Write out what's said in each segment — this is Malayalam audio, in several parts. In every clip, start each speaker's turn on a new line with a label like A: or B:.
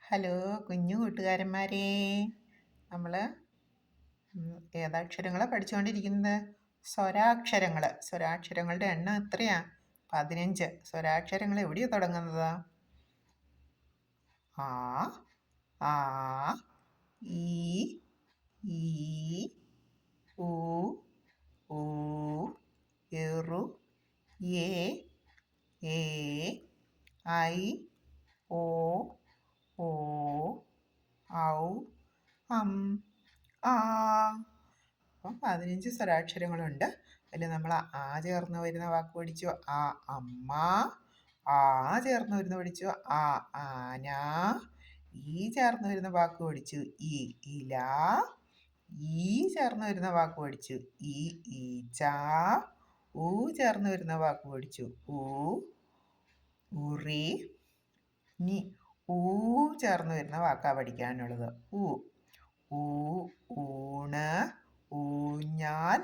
A: ഹലോ കുഞ്ഞു കൂട്ടുകാരന്മാരെ. നമ്മൾ ഏതാക്ഷരങ്ങളാണ് പഠിച്ചുകൊണ്ടിരിക്കുന്നത്? സ്വരാക്ഷരങ്ങളുടെ എണ്ണം എത്രയാ? 15. സ്വരാക്ഷരങ്ങൾ എവിടെയാണ് തുടങ്ങുന്നത്? ആ, ആ, ഈ, ഈ, ഊ, ഊ, എറു, ഏ, ഐ, ഓ, ഓ, ഔ, അം, ആ. അപ്പം 15 സ്വരാക്ഷരങ്ങളുണ്ട്. അതിൽ നമ്മൾ ആ ചേർന്ന് വരുന്ന വാക്ക് പഠിച്ചു ആ അമ്മ. ആ ചേർന്ന് വരുന്ന പഠിച്ചു ആ ആന. ഈ ചേർന്ന് വരുന്ന വാക്ക് പഠിച്ചു ഈ ഇല. ഈ ചേർന്ന് വരുന്ന വാക്ക് പഠിച്ചു ഈ ഈച്ച. ഊ ചേർന്ന് വരുന്ന വാക്ക് പഠിച്ചു ഊ ഉറി. ഇനി ഊ ചേർന്ന് വരുന്ന വാക്കാ പഠിക്കാനുള്ളത്. ഊ ഊ ഊണ്, ഊഞ്ഞാൽ,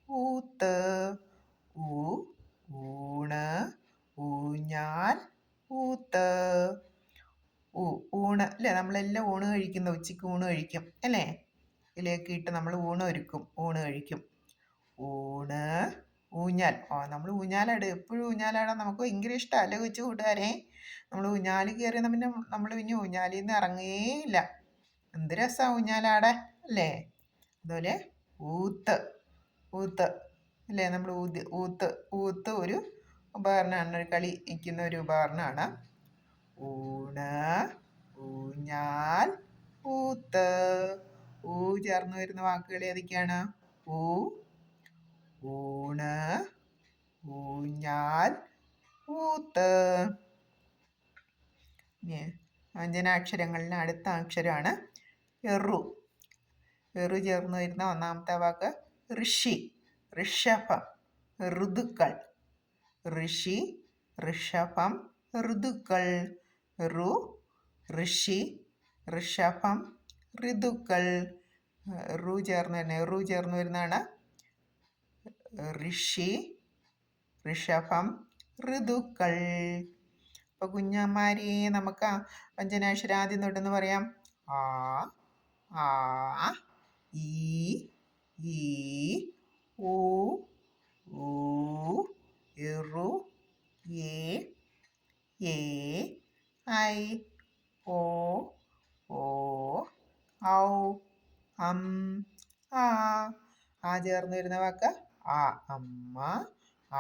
A: ഊത്ത്. ഊ ഊണ്, ഊഞ്ഞാൽ, ഊത്ത്. ഊണ് അല്ലേ? നമ്മളെല്ലാം ഊണ് കഴിക്കുന്ന, ഉച്ചയ്ക്ക് ഊണ് കഴിക്കും അല്ലേ? ഇതിലേക്ക് ഇട്ട് നമ്മൾ ഊണ് ഒരുക്കും, ഊണ് കഴിക്കും. ഊണ്, ഊഞ്ഞാൽ. നമ്മൾ ഊഞ്ഞാലാട്, എപ്പോഴും ഊഞ്ഞാലാടാൻ നമുക്ക് ഭയങ്കര ഇഷ്ടമാണ് അല്ലേ കൊച്ചു കൂട്ടുകാരെ? നമ്മൾ ഊഞ്ഞാലിൽ കയറിയ പിന്നെ നമ്മൾ പിന്നെ ഊഞ്ഞാലിൽ നിന്ന് ഇറങ്ങുകയില്ല. എന്ത് രസമാണ് ഊഞ്ഞാലാടാൻ അല്ലേ? അതുപോലെ ഊത്ത്, ഊത്ത് അല്ലേ? നമ്മൾ ഊത്ത് ഒരു ഉപകരണമാണ്, ഒരു കളി നിൽക്കുന്ന ഒരു ഉപകരണമാണ്. ഊണ്, ഊഞ്ഞാൽ, ഊത്ത്. ഊ ചേർന്ന് വരുന്ന വാക്കുകൾ ഏതൊക്കെയാണ്? ഊ, ഊണ്, ഊഞ്ഞാൽ, ഊത്ത്. വ്യഞ്ജനാക്ഷരങ്ങളിലെ അടുത്ത അക്ഷരമാണ് എറു. എറു ചേർന്ന് വരുന്ന ഒന്നാമത്തെ വാക്ക് ഋഷി, ഋഷഭം, ഋതുക്കൾ. ഋഷി, ഋഷഭം, ഋതുക്കൾ. ഋ, ഋഷി, ഋഷഭം, ഋതുക്കൾ. ഋ ചേർന്ന് വരുന്നതാണ് ഋഷി, ഋഷഭം, ഋതുക്കൾ. അപ്പൊ കുഞ്ഞന്മാരെ നമുക്ക് വ്യഞ്ജനാക്ഷരം ആദ്യം തൊട്ടെന്ന് പറയാം. ആ, ആ, ഈ, ഊ, ഊ, എറു, ഏ, ഐ, ഓ, ഔ, അം, ആ. ആ ചേർന്ന് വരുന്ന വാക്ക് ആ അമ്മ,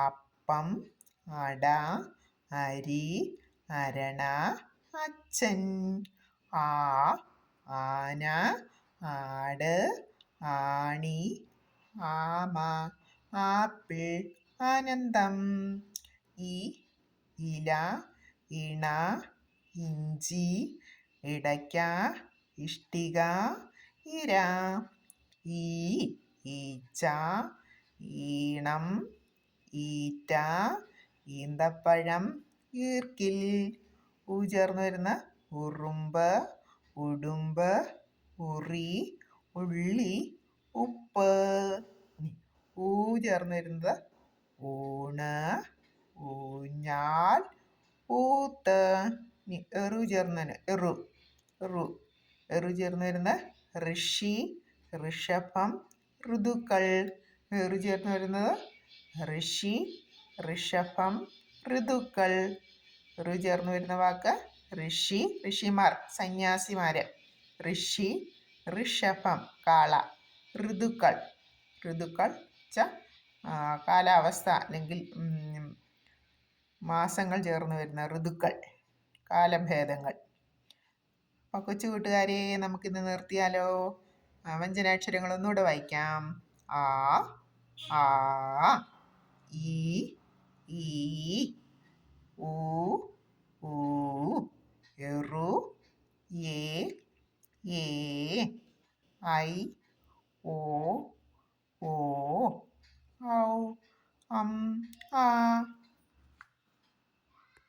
A: അപ്പം, അട, അരി, അരണ, അച്ഛൻ. ആ ആന, ആട്, ആണി, ആമ, ആപ്പിൾ, ആനന്ദം. ഈ ഇല, ഇണ, ഇഞ്ചി, ഇടയ്ക്ക, ഇഷ്ടിക, ഇര. ഈ ഈച്ച, ഈണം, ഈറ്റ, ഈന്തപ്പഴം, ഈർക്കിൽ. ഊ ചേർന്ന് വരുന്ന ഉറുമ്പ്, ഉടുമ്പ്, ഉറി, ഉള്ളി, ഉപ്പ്. ഊ ചേർന്ന് വരുന്നത് ഊണ്, ഊഞ്ഞാൽ, ഊത്ത്. എറു ചേർന്ന് ചേർന്ന് വരുന്ന ഋഷി, ഋഷഭം, ഋതുക്കൾ. എറു ചേർന്ന് വരുന്നത് ഋഷി, ഋഷഭം, ഋതുക്കൾ. ഋ ചേർന്ന് വരുന്ന വാക്ക് ഋഷി, ഋഷിമാർ, സന്യാസിമാര്. ഋഷി, ഋഷഭം, കാള. ഋതുക്കൾ, ഋതുക്കൾ കാലാവസ്ഥ അല്ലെങ്കിൽ മാസങ്ങൾ ചേർന്ന് വരുന്ന ഋതുക്കൾ, കാലഭേദങ്ങൾ. അപ്പോൾ കൊച്ചു കൂട്ടുകാരെ നമുക്കിന്ന് നിർത്തിയാലോ? വ്യഞ്ജനാക്ഷരങ്ങൾ ഒന്നുകൂടെ വായിക്കാം. ആ, ആ, ഈ, ഊ, ഊ, എറു, ഏ, ഐ, ഓ, ഔ, അം, ആ.